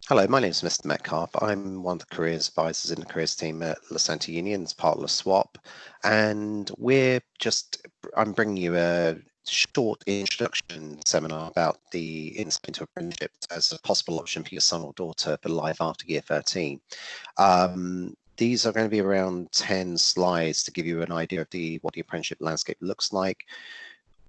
Hello, my name is Mr. Metcalfe. I'm one of the careers advisors in the careers team at Lasanta Union as part of the swap, and I'm bringing you a short introduction seminar about the insight into apprenticeships as a possible option for your son or daughter for life after year 13. These are going to be around 10 slides to give you an idea of what the apprenticeship landscape looks like,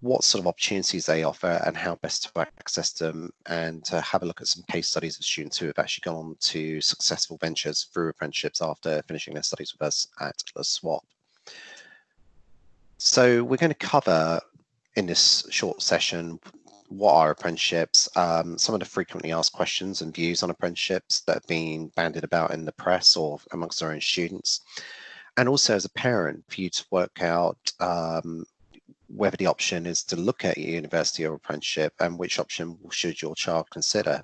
what sort of opportunities they offer and how best to access them, and to have a look at some case studies of students who have actually gone on to successful ventures through apprenticeships after finishing their studies with us at the swap. So we're going to cover in this short session what are apprenticeships, some of the frequently asked questions and views on apprenticeships that have been bandied about in the press or amongst our own students, and also as a parent for you to work out whether the option is to look at your university or apprenticeship and which option should your child consider,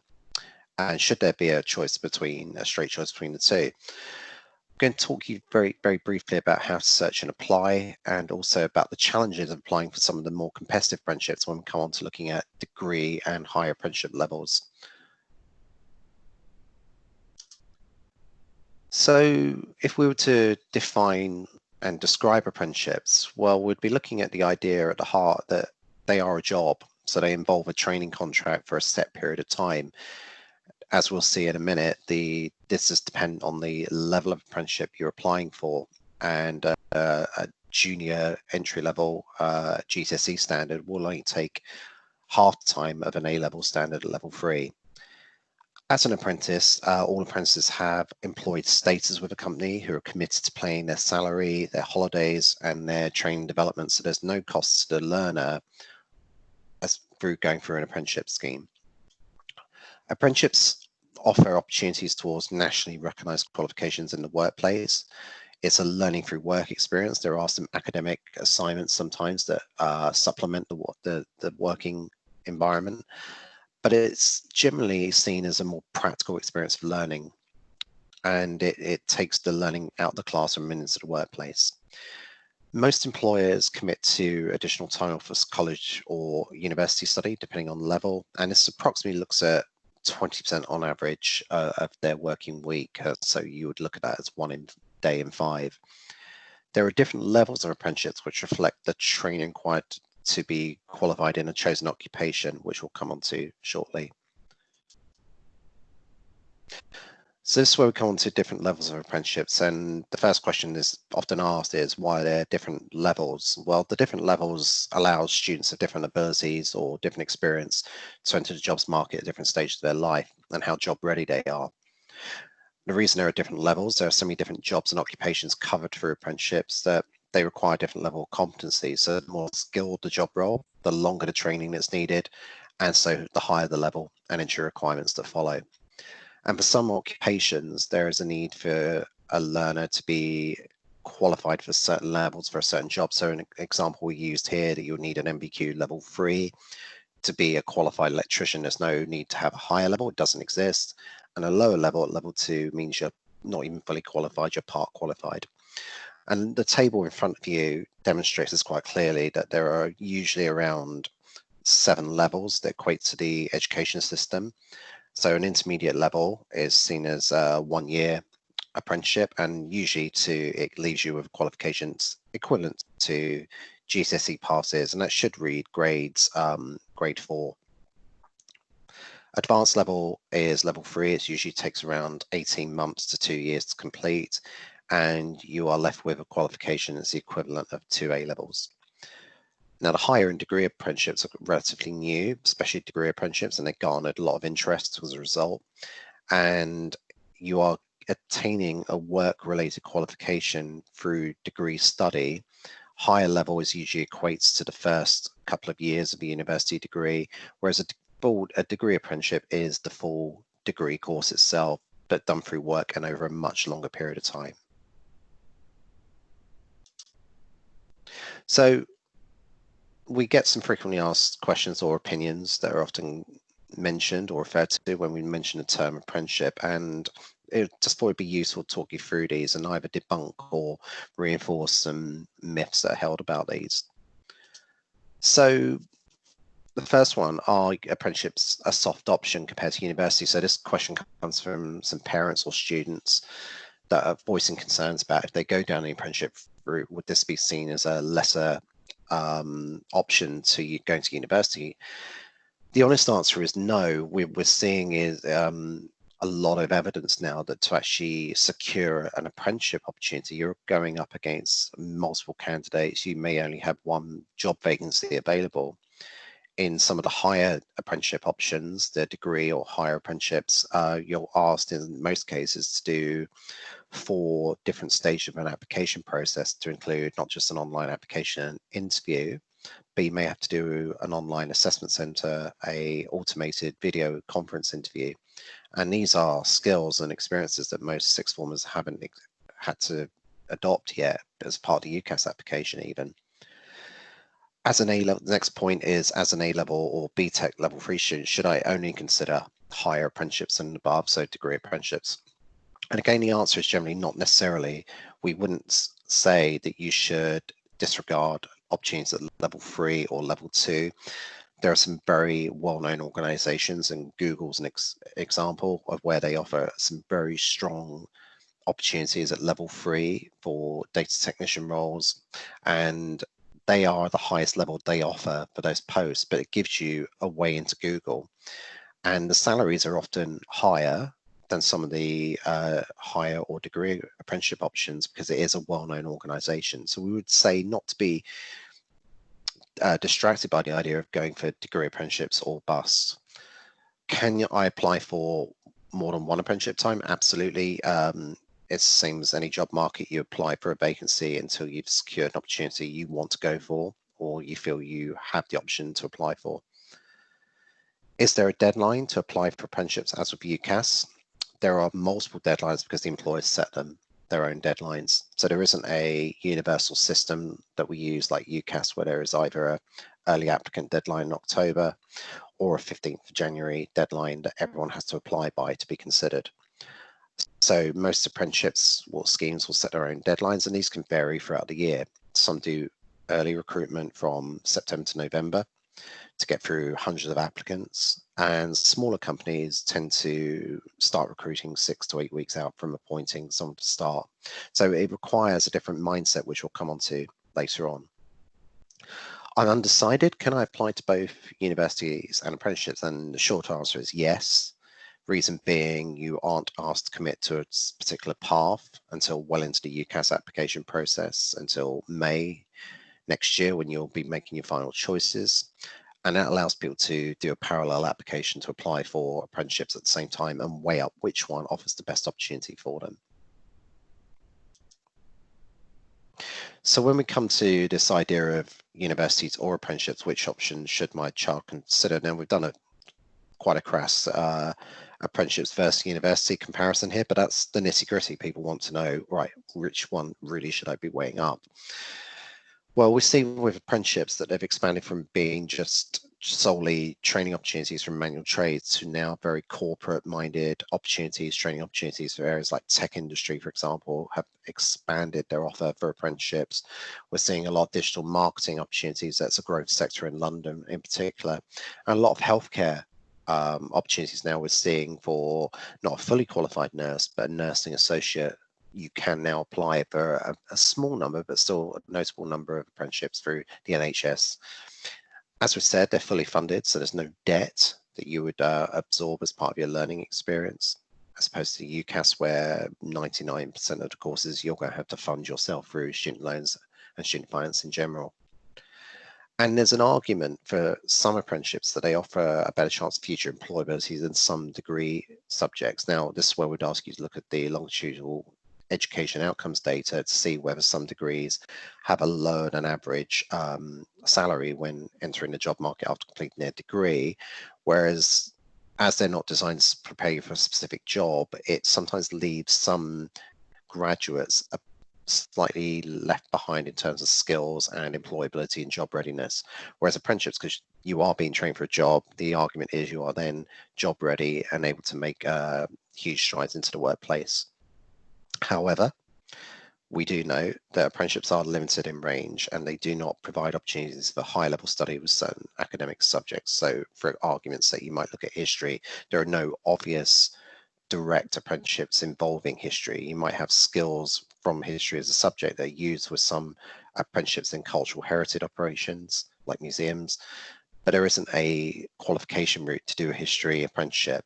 and should there be a straight choice between the two. I'm going to talk you very briefly about how to search and apply, and also about the challenges of applying for some of the more competitive apprenticeships when we come on to looking at degree and higher apprenticeship levels. So if we were to define and describe apprenticeships, well, we'd be looking at the idea at the heart that they are a job. So they involve a training contract for a set period of time. As we'll see in a minute, this is dependent on the level of apprenticeship you're applying for, and a junior entry level GCSE standard will only take half the time of an A-level standard at level 3. As an apprentice, all apprentices have employed status with a company who are committed to paying their salary, their holidays, and their training development. So there's no cost to the learner through going through an apprenticeship scheme. Apprenticeships offer opportunities towards nationally recognized qualifications in the workplace. It's a learning through work experience. There are some academic assignments sometimes that supplement the working environment, but it's generally seen as a more practical experience of learning, and it takes the learning out of the classroom and into the workplace. Most employers commit to additional time for college or university study, depending on the level, and this approximately looks at 20% on average of their working week. So you would look at that as 1 day in 5. There are different levels of apprenticeships which reflect the training required to be qualified in a chosen occupation, which we'll come on to shortly. So this is where we come on to different levels of apprenticeships, and the first question is often asked is, why are there different levels? Well, the different levels allow students of different abilities or different experience to enter the jobs market at different stages of their life and how job ready they are. The reason there are different levels, there are so many different jobs and occupations covered through apprenticeships that they require different level of competency. So the more skilled the job role, the longer the training that's needed, and so the higher the level and entry requirements that follow. And for some occupations, there is a need for a learner to be qualified for certain levels for a certain job. So an example we used here, that you'll need an MBQ level 3 to be a qualified electrician. There's no need to have a higher level, it doesn't exist. And a lower level, at level 2, means you're not even fully qualified, you're part qualified. And the table in front of you demonstrates this quite clearly, that there are usually around 7 levels that equate to the education system. So an intermediate level is seen as a 1-year apprenticeship, and usually it leaves you with qualifications equivalent to GCSE passes, and that should read grade 4. Advanced level is level 3. It usually takes around 18 months to 2 years to complete, and you are left with a qualification that's the equivalent of 2 A levels. Now, the higher in degree apprenticeships are relatively new, especially degree apprenticeships, and they garnered a lot of interest as a result. And you are attaining a work-related qualification through degree study. Higher level is usually equates to the first couple of years of a university degree, whereas a degree apprenticeship is the full degree course itself, but done through work and over a much longer period of time. So we get some frequently asked questions or opinions that are often mentioned or referred to when we mention the term apprenticeship, and it just thought it'd be useful to talk you through these and either debunk or reinforce some myths that are held about these. So The first one, are apprenticeships a soft option compared to university? So this question comes from some parents or students that are voicing concerns about if they go down the apprenticeship route, would this be seen as a lesser option to going to university? The honest answer is no. We're seeing is a lot of evidence now that to actually secure an apprenticeship opportunity, you're going up against multiple candidates. You may only have one job vacancy available. In some of the higher apprenticeship options, the degree or higher apprenticeships, you're asked in most cases to do 4 different stages of an application process, to include not just an online application interview, but you may have to do an online assessment center, a automated video conference interview. And these are skills and experiences that most sixth formers haven't had to adopt yet as part of the UCAS application even. As an A-level, the next point is, as an A-level or BTEC level 3 student, should I only consider higher apprenticeships and above, so degree apprenticeships? And again, the answer is generally not necessarily. We wouldn't say that you should disregard opportunities at level 3 or level 2. There are some very well-known organizations, and Google's an example of where they offer some very strong opportunities at level 3 for data technician roles, and they are the highest level they offer for those posts, but it gives you a way into Google. And the salaries are often higher than some of the higher or degree apprenticeship options because it is a well-known organization. So we would say not to be distracted by the idea of going for degree apprenticeships or bust. Can I apply for more than one apprenticeship time? Absolutely. It's the same as any job market. You apply for a vacancy until you've secured an opportunity you want to go for, or you feel you have the option to apply for. Is there a deadline to apply for apprenticeships as with UCAS? There are multiple deadlines because the employers set them their own deadlines. So there isn't a universal system that we use like UCAS, where there is either a early applicant deadline in October or a 15th of January deadline that everyone has to apply by to be considered. So most apprenticeships or schemes will set their own deadlines, and these can vary throughout the year. Some do early recruitment from September to November to get through hundreds of applicants, and smaller companies tend to start recruiting 6 to 8 weeks out from appointing someone to start. So it requires a different mindset, which we'll come on to later on. I'm undecided. Can I apply to both universities and apprenticeships? And the short answer is yes. Reason being, you aren't asked to commit to a particular path until well into the UCAS application process, until May next year, when you'll be making your final choices. And that allows people to do a parallel application to apply for apprenticeships at the same time and weigh up which one offers the best opportunity for them. So when we come to this idea of universities or apprenticeships, which option should my child consider? Now, we've done quite a crass apprenticeships versus university comparison here, but that's the nitty-gritty. People want to know, right, which one really should I be weighing up? Well, we see with apprenticeships that they've expanded from being just solely training opportunities from manual trades to now very corporate-minded opportunities, training opportunities for areas like tech industry, for example, have expanded their offer for apprenticeships. We're seeing a lot of digital marketing opportunities. That's a growth sector in London in particular, and a lot of healthcare opportunities now we're seeing for not a fully qualified nurse, but a nursing associate. You can now apply for a small number, but still a notable number of apprenticeships through the NHS. As we said, they're fully funded, so there's no debt that you would absorb as part of your learning experience, as opposed to UCAS, where 99% of the courses you're going to have to fund yourself through student loans and student finance in general. And there's an argument for some apprenticeships that they offer a better chance of future employability than some degree subjects. Now, this is where we'd ask you to look at the longitudinal education outcomes data to see whether some degrees have a lower than average salary when entering the job market after completing their degree, whereas as they're not designed to prepare you for a specific job, it sometimes leaves some graduates slightly left behind in terms of skills and employability and job readiness. Whereas apprenticeships, because you are being trained for a job, the argument is you are then job ready and able to make huge strides into the workplace. However, We do know that apprenticeships are limited in range and they do not provide opportunities for high-level study with certain academic subjects. So for argument's sake, you might look at history. There are no obvious direct apprenticeships involving history. You might have skills from history as a subject that are used with some apprenticeships in cultural heritage operations like museums, but there isn't a qualification route to do a history apprenticeship,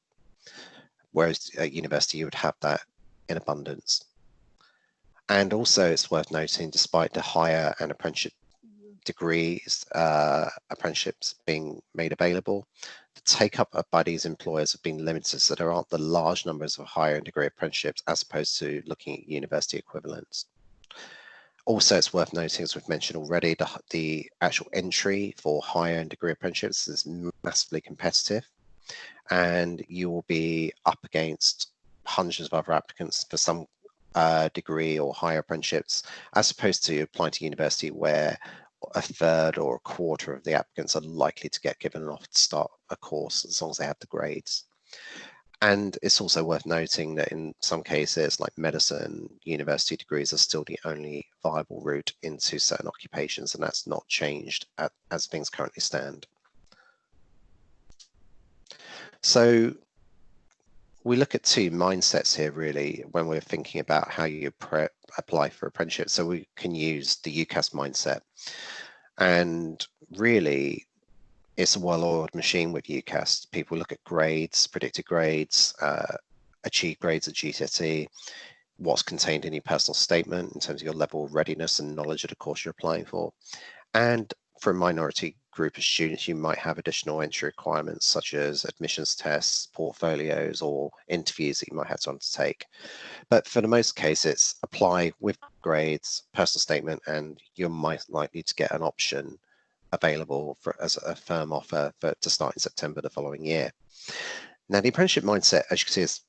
whereas at university you would have that in abundance. And also it's worth noting, despite the higher and apprenticeship degrees, apprenticeships being made available, the take up by these employers have been limited, so there aren't the large numbers of higher and degree apprenticeships as opposed to looking at university equivalents. Also, it's worth noting, as we've mentioned already, the actual entry for higher and degree apprenticeships is massively competitive, and you will be up against hundreds of other applicants for some degree or higher apprenticeships, as opposed to applying to university where a third or a quarter of the applicants are likely to get given an offer to start a course as long as they have the grades. And it's also worth noting that in some cases, like medicine, university degrees are still the only viable route into certain occupations, and that's not changed as things currently stand. So we look at two mindsets here, really, when we're thinking about how you apply for apprenticeship. So we can use the UCAS mindset. And really, it's a well-oiled machine with UCAS. People look at grades, predicted grades, achieved grades at GCSE, what's contained in your personal statement in terms of your level of readiness and knowledge of the course you're applying for. And for a minority group of students, you might have additional entry requirements such as admissions tests, portfolios, or interviews that you might have to undertake. But for the most case, it's apply with grades, personal statement, and you're most likely to get an option available as a firm offer to start in September the following year. Now, the apprenticeship mindset, as you can see, is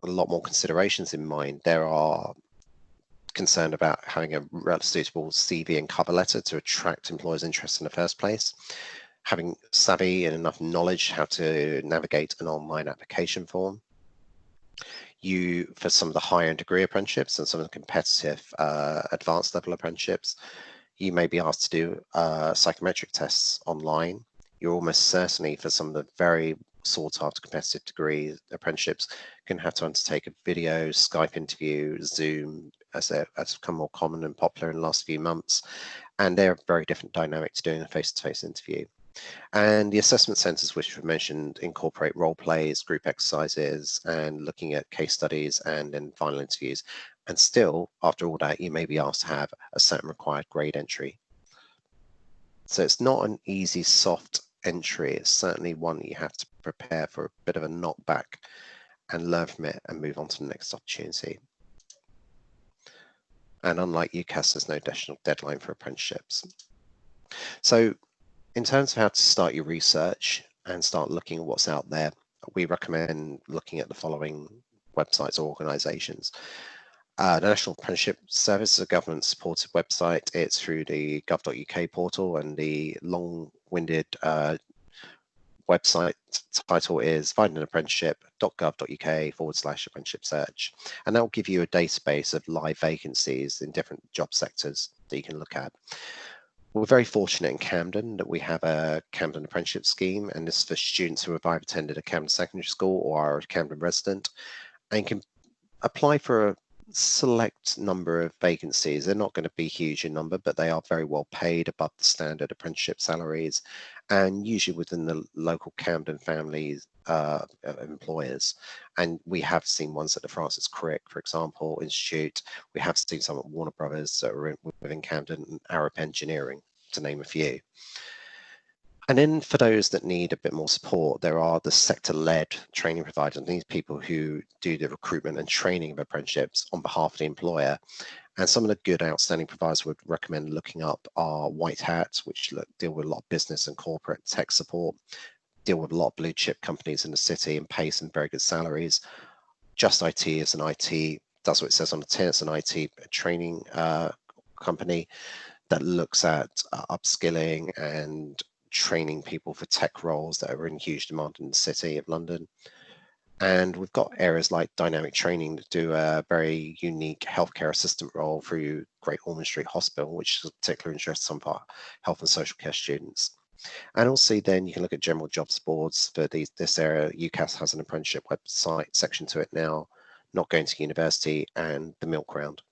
a lot more considerations in mind. There are concerned about having a suitable CV and cover letter to attract employers' interest in the first place, having savvy and enough knowledge how to navigate an online application form. For some of the higher degree apprenticeships and some of the competitive advanced level apprenticeships, you may be asked to do psychometric tests online. You're almost certainly, for some of the very sought after competitive degree apprenticeships, can have to undertake a video, Skype interview, Zoom, as become more common and popular in the last few months. And they're a very different dynamic to doing a face-to-face interview. And the assessment centres, which we've mentioned, incorporate role plays, group exercises, and looking at case studies and then final interviews. And still, after all that, you may be asked to have a certain required grade entry. So it's not an easy, soft entry. It's certainly one that you have to prepare for a bit of a knockback and learn from it and move on to the next opportunity. And unlike UCAS, there's no additional deadline for apprenticeships. So in terms of how to start your research and start looking at what's out there, we recommend looking at the following websites or organisations. The National Apprenticeship Service is a government-supported website. It's through the gov.uk portal, and the long-winded website title is findanapprenticeship.gov.uk/apprenticeship search. And that will give you a database of live vacancies in different job sectors that you can look at. We're very fortunate in Camden that we have a Camden apprenticeship scheme, and this is for students who have either attended a Camden secondary school or are a Camden resident, and can apply for a select number of vacancies. They're not going to be huge in number, but they are very well paid, above the standard apprenticeship salaries, and usually within the local Camden families employers. And we have seen ones at the Francis Crick, for example, Institute. We have seen some at Warner Brothers that are within Camden, and Arup Engineering, to name a few. And then for those that need a bit more support, there are the sector-led training providers, these people who do the recruitment and training of apprenticeships on behalf of the employer. And some of the good outstanding providers would recommend looking up are White Hat, which deal with a lot of business and corporate tech support, deal with a lot of blue chip companies in the city and pay some very good salaries. Just IT is an IT, does what it says on the tin. It's an IT training company that looks at upskilling and training people for tech roles that are in huge demand in the city of London. And we've got areas like dynamic training that do a very unique healthcare assistant role through Great Ormond Street Hospital, which is of particular interest to some of our health and social care students. And also then you can look at general jobs boards for this area. UCAS has an apprenticeship website section to it now, not going to university, and the milk round.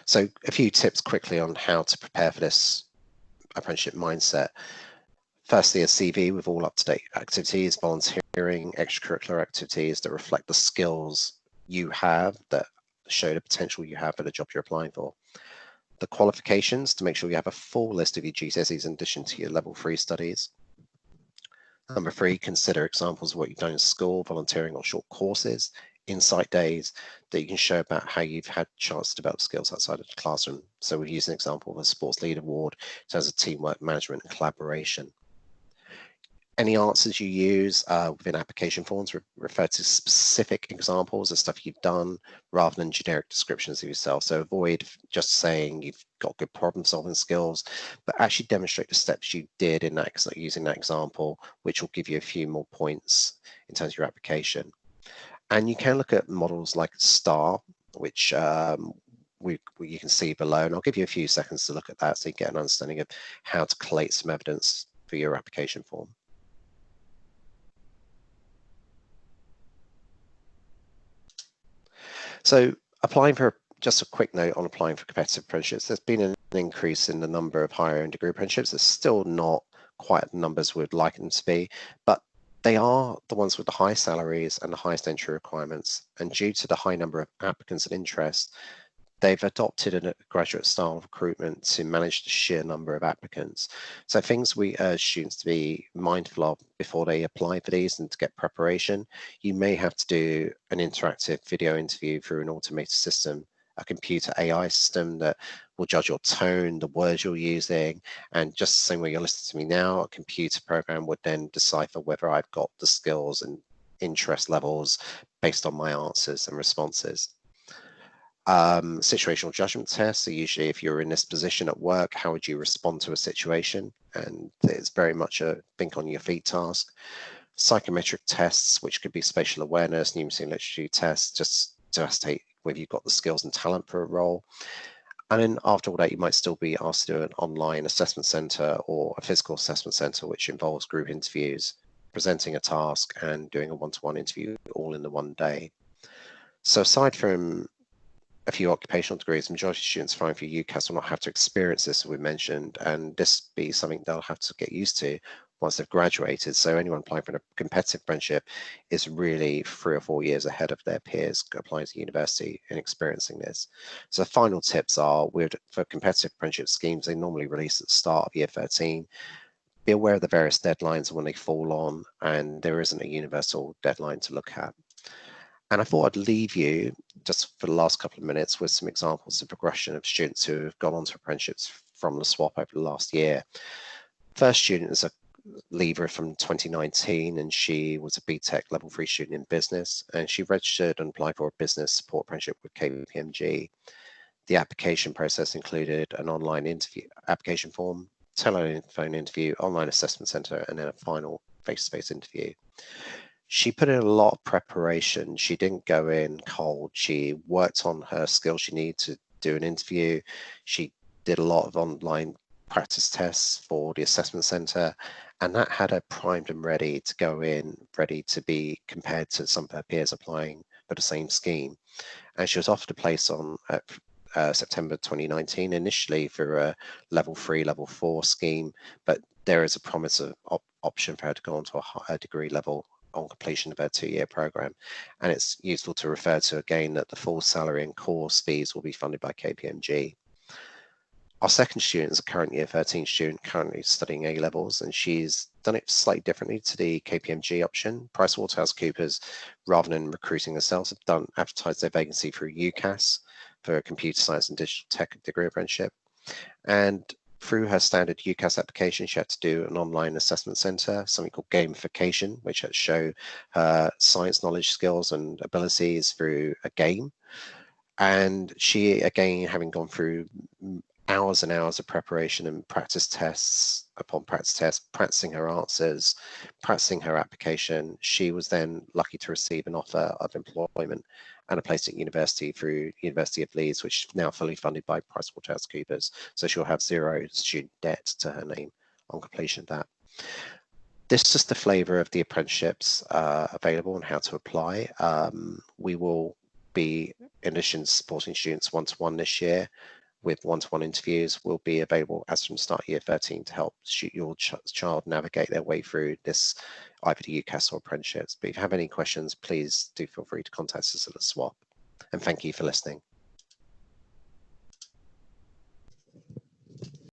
So a few tips quickly on how to prepare for this apprenticeship mindset. Firstly, a CV with all up-to-date activities, volunteering, extracurricular activities that reflect the skills you have, that show the potential you have for the job you're applying for. The qualifications, to make sure you have a full list of your GCSEs in addition to your level 3 studies. Number 3, consider examples of what you've done in school, volunteering or short courses, insight days that you can show about how you've had a chance to develop skills outside of the classroom. So we've used an example of a sports lead award in terms of teamwork, management and collaboration. Any answers you use within application forms refer to specific examples of stuff you've done rather than generic descriptions of yourself. So avoid just saying you've got good problem solving skills, but actually demonstrate the steps you did in that, using that example, which will give you a few more points in terms of your application. And you can look at models like STAR, which you can see below, and I'll give you a few seconds to look at that so you get an understanding of how to collate some evidence for your application form. So applying for, just a quick note on applying for competitive apprenticeships, there's been an increase in the number of higher end degree apprenticeships. It's still not quite the numbers we'd like them to be, but they are the ones with the high salaries and the highest entry requirements. And due to the high number of applicants and interest, they've adopted a graduate style of recruitment to manage the sheer number of applicants. So things we urge students to be mindful of before they apply for these and to get preparation, you may have to do an interactive video interview through an automated system, a computer AI system that will judge your tone, the words you're using, and just the same way you're listening to me now, a computer program would then decipher whether I've got the skills and interest levels based on my answers and responses. Situational judgment tests are usually, if you're in this position at work, how would you respond to a situation? And it's very much a think on your feet task. Psychometric tests, which could be spatial awareness, numeracy and literacy tests, just to ascertain whether you've got the skills and talent for a role. And then after all that, you might still be asked to do an online assessment center or a physical assessment center, which involves group interviews, presenting a task and doing a one-to-one interview all in the one day. So aside from a few occupational degrees, majority of students applying for UCAS will not have to experience this, as we mentioned, and this be something they'll have to get used to once they've graduated. So anyone applying for a competitive apprenticeship is really 3 or 4 years ahead of their peers applying to university and experiencing this. So the final tips are, for competitive apprenticeship schemes, they normally release at the start of year 13. Be aware of the various deadlines when they fall on, and there isn't a universal deadline to look at. And I thought I'd leave you just for the last couple of minutes with some examples of progression of students who have gone on to apprenticeships from the swap over the last year. First student is a leaver from 2019, and she was a BTEC level 3 student in business, and she registered and applied for a business support apprenticeship with KPMG. The application process included an online interview application form, telephone interview, online assessment center, and then a final face-to-face interview. She put in a lot of preparation. She didn't go in cold. She worked on her skills she needed to do an interview. She did a lot of online practice tests for the assessment center, and that had her primed and ready to go in, ready to be compared to some of her peers applying for the same scheme. And she was offered a place on September 2019, initially for a level 3, level 4 scheme, but there is a promise of option for her to go on to a higher degree level on completion of her 2-year program. And it's useful to refer to again that the full salary and course fees will be funded by KPMG. Our second student is a current year 13 student currently studying A levels, and she's done it slightly differently to the KPMG option. PricewaterhouseCoopers, rather than recruiting themselves, have advertised their vacancy through UCAS for a computer science and digital tech degree apprenticeship. And through her standard UCAS application, she had to do an online assessment center, something called gamification, which had to show her science knowledge, skills, and abilities through a game. And she, again, having gone through hours and hours of preparation and practice tests, upon practice test, practicing her answers, practicing her application. She was then lucky to receive an offer of employment and a place at university through University of Leeds, which is now fully funded by PricewaterhouseCoopers. So she'll have 0 student debt to her name on completion of that. This is just the flavour of the apprenticeships available and how to apply. We will be, in addition to supporting students one-to-one this year, with one-to-one interviews, will be available as from start year 13 to help your child navigate their way through this, either the UCAS or apprenticeships. But if you have any questions, please do feel free to contact us at the swap. And thank you for listening.